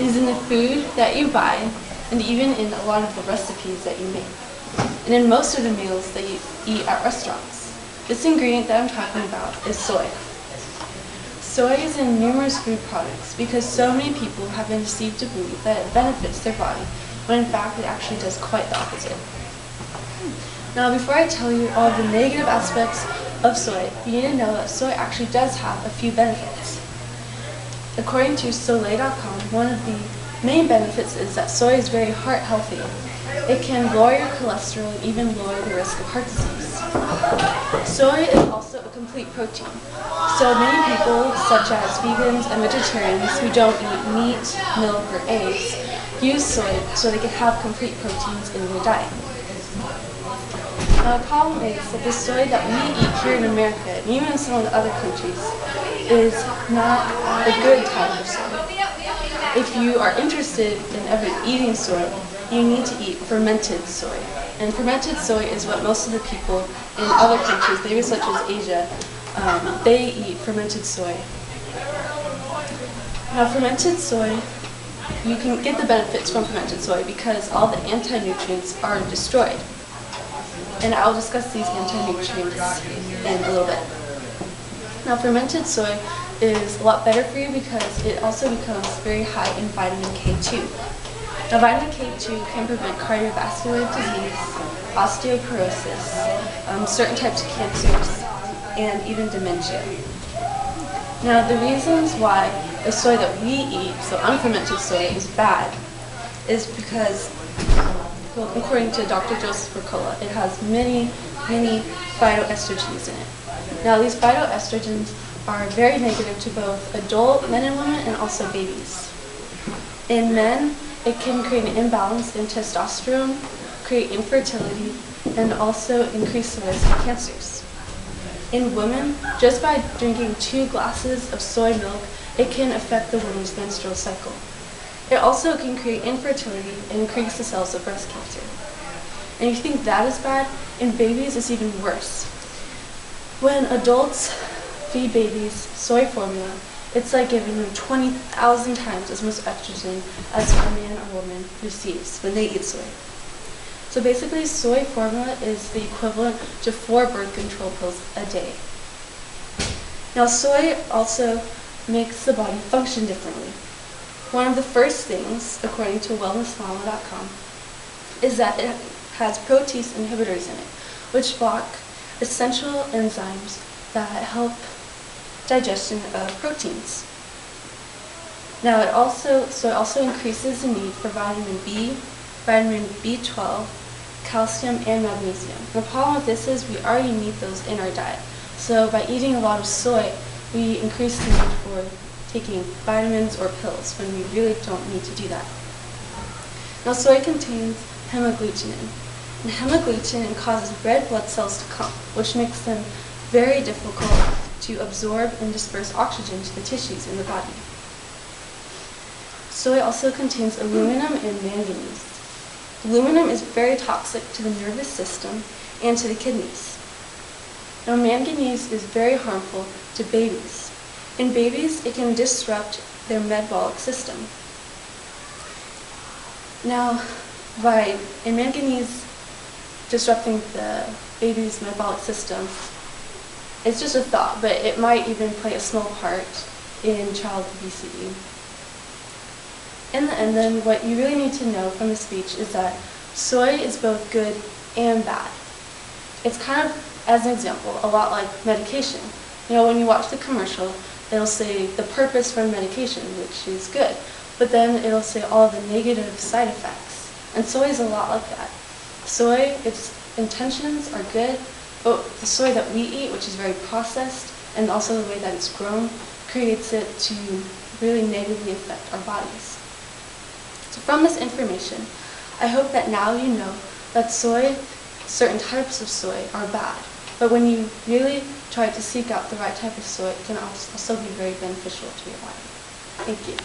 is in the food that you buy and even in a lot of the recipes that you make, and in most of the meals that you eat at restaurants. This ingredient that I'm talking about is soy. Soy is in numerous food products because so many people have been deceived to believe that it benefits their body, when in fact it actually does quite the opposite. Now, before I tell you all the negative aspects of soy, you need to know that soy actually does have a few benefits. According to Soleil.com, one of the main benefits is that soy is very heart healthy. It can lower your cholesterol and even lower the risk of heart disease. Soy is also a complete protein. So many people, such as vegans and vegetarians who don't eat meat, milk, or eggs, use soy so they can have complete proteins in their diet. Now, the problem is that the soy that we eat here in America, and even in some of the other countries, is not a good type of soy. If you are interested in ever eating soy, you need to eat fermented soy. And fermented soy is what most of the people in other countries, maybe such as Asia, they eat fermented soy. Now, fermented soy, you can get the benefits from fermented soy because all the anti-nutrients are destroyed. And I'll discuss these anti-nutrients in a little bit. Now, fermented soy is a lot better for you because it also becomes very high in vitamin K2. Now, vitamin K2 can prevent cardiovascular disease, osteoporosis, certain types of cancers, and even dementia. Now, the reasons why the soy that we eat, so unfermented soy, is bad is because, well, according to Dr. Joseph Mercola, it has many phytoestrogens in it. Now, these phytoestrogens are very negative to both adult men and women and also babies. In men, it can create an imbalance in testosterone, create infertility, and also increase the risk of cancers. In women, just by drinking 2 glasses of soy milk, it can affect the woman's menstrual cycle. It also can create infertility and increase the cells of breast cancer. And if you think that is bad, in babies it's even worse. When adults feed babies soy formula, it's like giving them 20,000 times as much estrogen as a man or woman receives when they eat soy. So basically, soy formula is the equivalent to 4 birth control pills a day. Now, soy also makes the body function differently. One of the first things, according to wellnessmama.com, is that it has protease inhibitors in it, which block essential enzymes that help digestion of proteins. Now, it also increases the need for vitamin B, vitamin B12, calcium, and magnesium. The problem with this is we already need those in our diet. So by eating a lot of soy, we increase the need for taking vitamins or pills when we really don't need to do that. Now, soy contains hemagglutinin, and hemagglutinin causes red blood cells to clump, which makes them very difficult to absorb and disperse oxygen to the tissues in the body. Soy also contains aluminum and manganese. Aluminum is very toxic to the nervous system and to the kidneys. Now, manganese is very harmful to babies. In babies, it can disrupt their metabolic system. Now, in manganese disrupting the baby's metabolic system, it's just a thought, but it might even play a small part in child obesity. In the end, then, what you really need to know from the speech is that soy is both good and bad. It's kind of, as an example, a lot like medication. You know, when you watch the commercial, it'll say the purpose for medication, which is good, but then it'll say all the negative side effects. And soy is a lot like that. Soy, its intentions are good, but the soy that we eat, which is very processed, and also the way that it's grown, creates it to really negatively affect our bodies. So from this information, I hope that now you know that soy, certain types of soy, are bad. But when you really try to seek out the right type of soy, it can also be very beneficial to your body. Thank you.